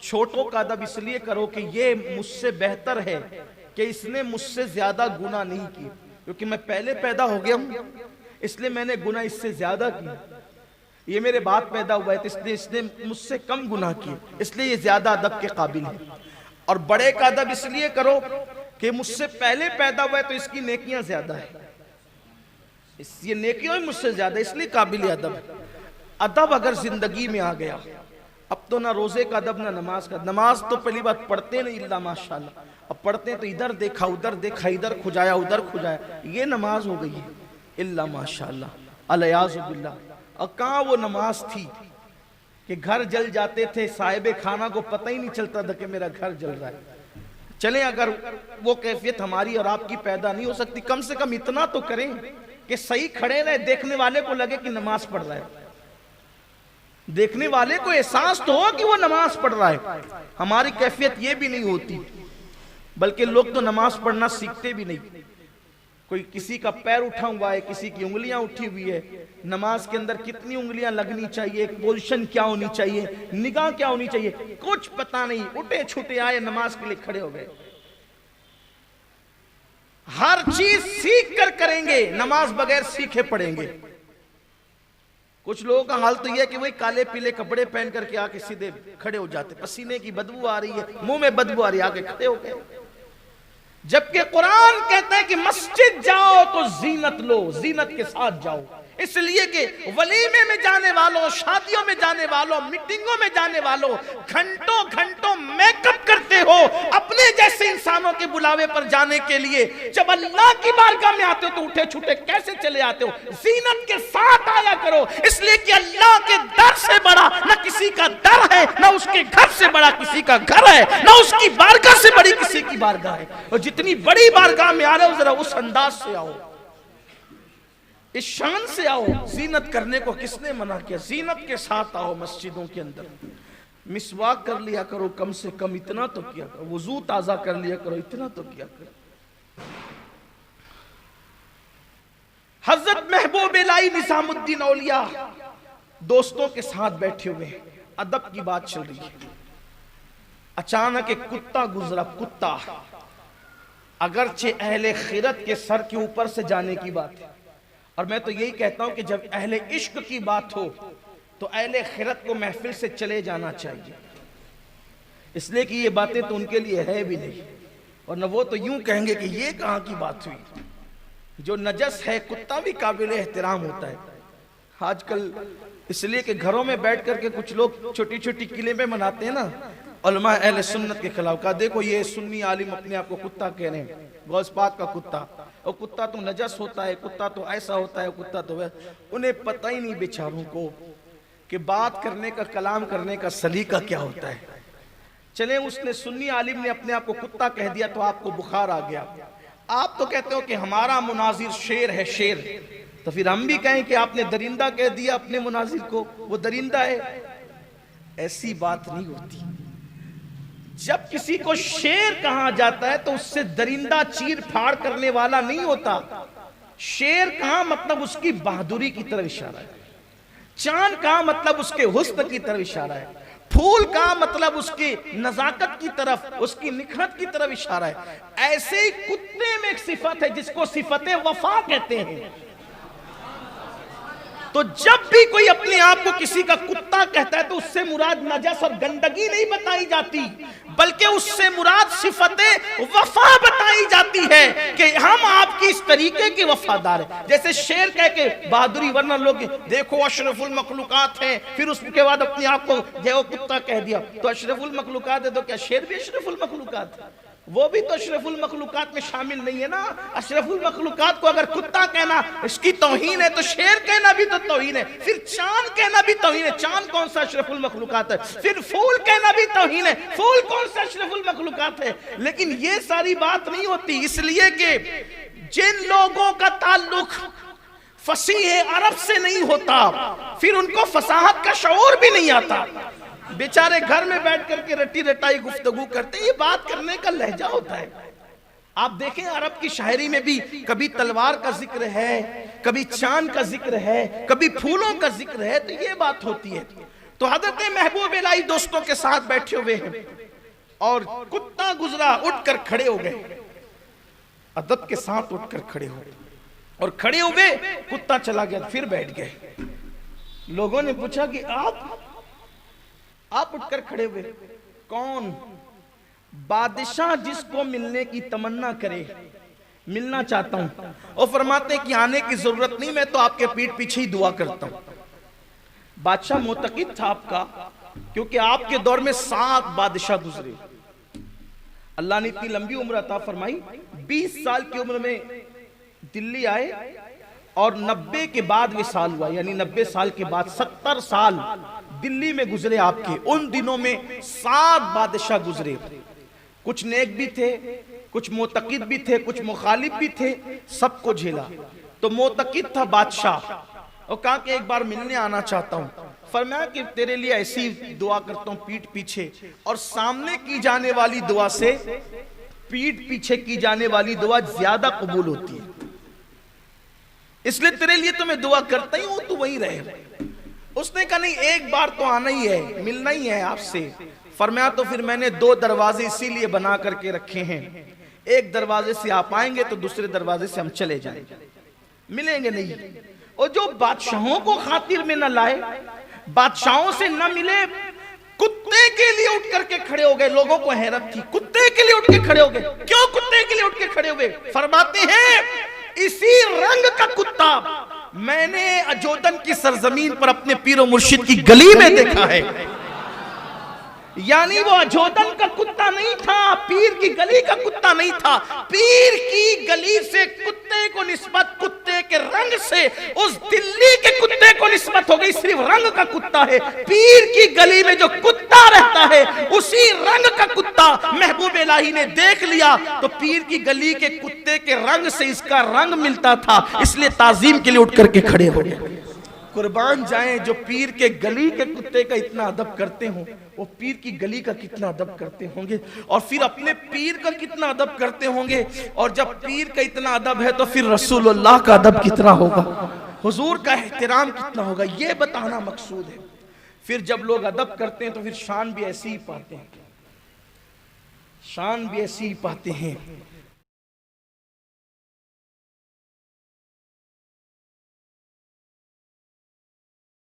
چھوٹوں کا ادب اس لیے کرو کہ یہ مجھ سے بہتر ہے کہ اس نے مجھ سے زیادہ گناہ نہیں کی، کیونکہ میں پہلے پیدا ہو گیا ہوں اس لیے میں نے گناہ اس سے زیادہ کی، یہ میرے بعد پیدا ہوا ہے تو اس نے مجھ سے کم گناہ کیے، اس لیے یہ زیادہ ادب کے قابل ہے۔ اور بڑے کا ادب اس لیے کرو کہ مجھ سے پہلے پیدا ہوا ہے تو اس کی نیکیاں زیادہ ہیں، یہ نیکیوں مجھ سے زیادہ، اس لیے قابل ادب ہے۔ ادب اگر زندگی میں آ گیا، اب تو نہ روزے کا ادب نہ نماز کا، نماز تو پہلی بات پڑھتے نہیں الا ماشاءاللہ، اب پڑھتے ہیں تو ادھر دیکھا ادھر دیکھا، ادھر کھجایا ادھر کھجایا، یہ نماز ہو گئی ہے الا ماشاءاللہ الیاذ باللہ۔ اور کہاں وہ نماز تھی کہ گھر جل جاتے تھے، صاحب خانہ کو پتہ ہی نہیں چلتا تھا کہ میرا گھر جل رہا ہے۔ چلیں اگر وہ کیفیت ہماری اور آپ کی پیدا نہیں ہو سکتی، کم سے کم اتنا تو کریں کہ صحیح کھڑے رہے، دیکھنے والے کو لگے کہ نماز پڑھ رہا ہے، دیکھنے والے کو احساس تو ہو کہ وہ نماز پڑھ رہا ہے۔ ہماری کیفیت یہ بھی نہیں ہوتی، بلکہ لوگ تو نماز پڑھنا سیکھتے بھی نہیں، کوئی کسی کا پیر اٹھا ہوا ہے، کسی کی انگلیاں اٹھی ہوئی ہے، نماز کے اندر کتنی انگلیاں لگنی چاہیے، پوزیشن کیا ہونی چاہیے، نگاہ کیا ہونی چاہیے، کچھ پتہ نہیں، اٹھے چھوٹے آئے نماز کے لیے کھڑے ہو گئے۔ ہر چیز سیکھ کر کریں گے، نماز بغیر سیکھے پڑھیں گے۔ کچھ لوگوں کا حال تو یہ ہے کہ وہی کالے پیلے کپڑے پہن کر کے آکے سیدھے کھڑے ہو جاتے، پسینے کی بدبو آ رہی ہے، منہ میں بدبو آ رہی ہے، آکے کھڑے ہو گئے۔ جبکہ قرآن کہتا ہے کہ مسجد جاؤ تو زینت لو، زینت کے ساتھ جاؤ، اس لیے کہ ولیمے میں جانے والوں، شادیوں میں جانے والوں، میٹنگوں میں جانے والوں گھنٹوں گھنٹوں میک اپ کرتے ہو اپنے جیسے انسانوں کے بلاوے پر جانے کے لیے، جب اللہ کی بارگاہ میں آتے ہو تو اٹھے چھوٹے کیسے چلے آتے ہو؟ زینت کے ساتھ آیا کرو، اس لیے کہ اللہ کے در سے بڑا نہ کسی کا در ہے، نہ اس کے گھر سے بڑا کسی کا گھر ہے، نہ اس کی بارگاہ سے بڑی کسی کی بارگاہ ہے۔ اور جتنی بڑی بارگاہ میں آ رہے ہو ذرا اس انداز سے آؤ، اس شان سے آؤ۔ زینت کرنے کو کس نے منع کیا؟ زینت کے ساتھ آؤ مسجدوں کے اندر، مسواک کر لیا کرو، کم سے کم اتنا تو کیا کرو، وضو تازہ کر لیا کرو، اتنا تو کیا کرو۔ حضرت محبوب الہی نظام الدین اولیاء دوستوں کے ساتھ بیٹھے ہوئے ہیں، ادب کی بات چل رہی ہے، اچانک ایک کتا گزرا، کتا، اگرچہ اہل خیرت کے سر کے اوپر سے جانے کی بات ہے، اور میں تو یہی کہتا ہوں کہ جب اہل عشق کی بات ہو تو اہل خیرت کو محفل سے چلے جانا چاہیے، اس لیے کہ یہ باتیں تو ان کے لیے ہے بھی نہیں، اور نہ وہ تو یوں کہیں گے کہ یہ کہاں کی بات ہوئی۔ جو نجس ہے کتا بھی قابل احترام ہوتا ہے۔ آج کل اس لیے کہ گھروں میں بیٹھ کر کے کچھ لوگ چھوٹی چھوٹی کلمیں مناتے ہیں نا، علماء اہل سنت کے خلاف، کہا دیکھو یہ سنی عالم اپنے آپ کو کتا کہہ رہے ہیں، غوث پاک کا کتا، اور کتا تو نجس ہوتا ہے، کتا تو ایسا ہوتا ہے، کتا تو ویسا۔ انہیں پتہ ہی نہیں بیچاروں کو کہ بات کرنے کا، کلام کرنے کا سلیقہ کیا ہوتا ہے۔ چلیں اس نے سنی عالم نے اپنے آپ کو کتا کہہ دیا تو آپ کو بخار آ گیا، آپ تو کہتے ہو کہ ہمارا مناظر شیر ہے، شیر، تو پھر ہم بھی کہیں کہ آپ نے درندہ کہہ دیا اپنے مناظر کو، وہ درندہ ہے۔ ایسی بات نہیں ہوتی۔ جب کسی کو شیر کہا جاتا ہے تو اس سے درندہ چیر پھاڑ کرنے والا نہیں ہوتا، شیر کہاں مطلب اس کی بہادری کی طرف اشارہ ہے، چاند کہاں مطلب اس کے حسن کی طرف اشارہ ہے، پھول کہاں مطلب اس کی نزاکت کی طرف، اس کی نکھرت کی طرف اشارہ ہے۔ ایسے ہی کتے میں ایک صفت ہے جس کو صفت وفا کہتے ہیں۔ تو جب بھی کوئی اپنے آپ کو کسی کا کتا کہتا ہے تو اس سے مراد نجس اور گندگی نہیں بتائی جاتی، بلکہ اس سے مراد صفت وفا بتائی جاتی ہے کہ ہم آپ کی اس طریقے کے وفادار ہیں۔ جیسے شیر کہہ کے بہادری، ورنہ لوگ دیکھو اشرف المخلوقات ہیں، پھر اس کے بعد اپنے آپ کو جو کتا کہہ دیا، تو اشرف المخلوقات ہے تو کیا شیر بھی اشرف المخلوقات ہے؟ وہ بھی تو اشرف المخلوقات میں شامل نہیں ہے نا۔ اشرف المخلوقات کو اگر کتا کہنا اس کی توہین ہے تو شیر کہنا بھی تو توہین ہے، پھر چاند کہنا بھی توہین ہے، چاند کون سا اشرف المخلوقات ہے؟ پھر پھول کہنا بھی توہین ہے، پھول کون سا اشرف المخلوقات ہے؟ لیکن یہ ساری بات نہیں ہوتی، اس لیے کہ جن لوگوں کا تعلق فصیح عرب سے نہیں ہوتا پھر ان کو فصاحت کا شعور بھی نہیں آتا، بیچارے گھر میں بیٹھ کر کے رٹی رٹائی گفتگو کرتے، یہ بات کرنے کا لہجہ ہوتا ہے۔ آپ دیکھیں عرب کی شاعری میں بھی کبھی تلوار کا ذکر ہے، کبھی چاند کا ذکر ہے، کبھی پھولوں کا ذکر ہے، تو یہ بات ہوتی ہے۔ تو حضرت محبوب الہی دوستوں کے ساتھ بیٹھے ہوئے ہیں اور کتا گزرا، اٹھ کر کھڑے ہو گئے، ادب کے ساتھ اٹھ کر کھڑے ہو گئے اور کھڑے ہوئے، کتا چلا گیا، پھر بیٹھ گئے۔ لوگوں نے پوچھا کہ آپ اٹھ کر کھڑے ہوئے، کون؟ بادشاہ جس کو ملنے کی تمنا کرے، ملنا چاہتا ہوں، اور فرماتے ہیں کہ آنے کی ضرورت نہیں، میں تو آپ کے پیٹھ پیچھے ہی دعا کرتا ہوں۔ بادشاہ معتقد تھا آپ کا، کیونکہ آپ کے دور میں 7 بادشاہ گزرے۔ اللہ نے اتنی لمبی عمر عطا فرمائی، 20 سال کی عمر میں دلی آئے اور 90 کے بعد وصال ہوا، یعنی 90 سال کے بعد 70 سال دلی میں گزرے آپ کے۔ ان دنوں میں 7 بادشاہ گزرے، کچھ نیک بھی تھے، کچھ معتقد بھی تھے، کچھ مخالف بھی تھے، سب کو جھیلا۔ تو معتقد تھا بادشاہ، اور کہا کہ ایک بار ملنے آنا چاہتا ہوں۔ فرمایا کہ تیرے لیے ایسی دعا کرتا ہوں پیٹھ پیچھے، اور سامنے کی جانے والی دعا سے پیٹھ پیچھے کی جانے والی دعا زیادہ قبول ہوتی ہے، اس لیے تیرے لیے تو میں دعا کرتا ہی ہوں، تو وہیں رہے۔ اس نے کہا نہیں، ایک بار تو آنا ہی ہے، ملنا ہی ہے آپ سے۔ فرمایا تو پھر میں نے 2 دروازے اسی لیے بنا کر کے رکھے ہیں، ایک دروازے سے آپ آئیں گے تو دوسرے دروازے سے ہم چلے جائیں گے، ملیں گے نہیں۔ اور جو بادشاہوں کو خاطر میں نہ لائے، بادشاہوں سے نہ ملے، کتے کے لیے اٹھ کر کے کھڑے ہو گئے۔ لوگوں کو حیرت تھی، کتے کے لیے اٹھ کے کھڑے ہو گئے، کیوں کتے کے لیے اٹھ کے کھڑے ہوئے؟ فرماتے ہیں اسی رنگ کا کتا میں نے اجودن کی سرزمین پر اپنے پیر و مرشد کی گلی میں دیکھا ہے۔ یعنی وہ اجودن کا کتا نہیں تھا، پیر کی گلی کا کتا نہیں تھا، پیر کی گلی سے کتے کو نسبت، کتے کے رنگ سے اس دلی کے کتے کو نسبت ہو گئی، صرف رنگ کا کتا ہے۔ پیر کی گلی میں جو کتا رہتا ہے اسی رنگ کا کتا محبوب الہی نے دیکھ لیا، تو پیر کی گلی کے کتے کے رنگ سے اس کا رنگ ملتا تھا، اس لیے تعظیم کے لیے اٹھ کر کے کھڑے ہو گئے۔ قربان جائیں جو پیر کے گلی کے کتے کا اتنا ادب کرتے ہوں، وہ پیر کی گلی کا کتنا ادب کرتے ہوں گے، اور پھر اپنے پیر کا کتنا ادب کرتے ہوں گے۔ اور جب پیر کا اتنا ادب ہے تو پھر رسول اللہ کا ادب کتنا ہوگا، حضور کا احترام کتنا ہوگا، یہ بتانا مقصود ہے۔ پھر جب لوگ ادب کرتے ہیں تو پھر شان بھی ایسی ہی پاتے ہیں، شان بھی ایسی ہی پاتے ہیں۔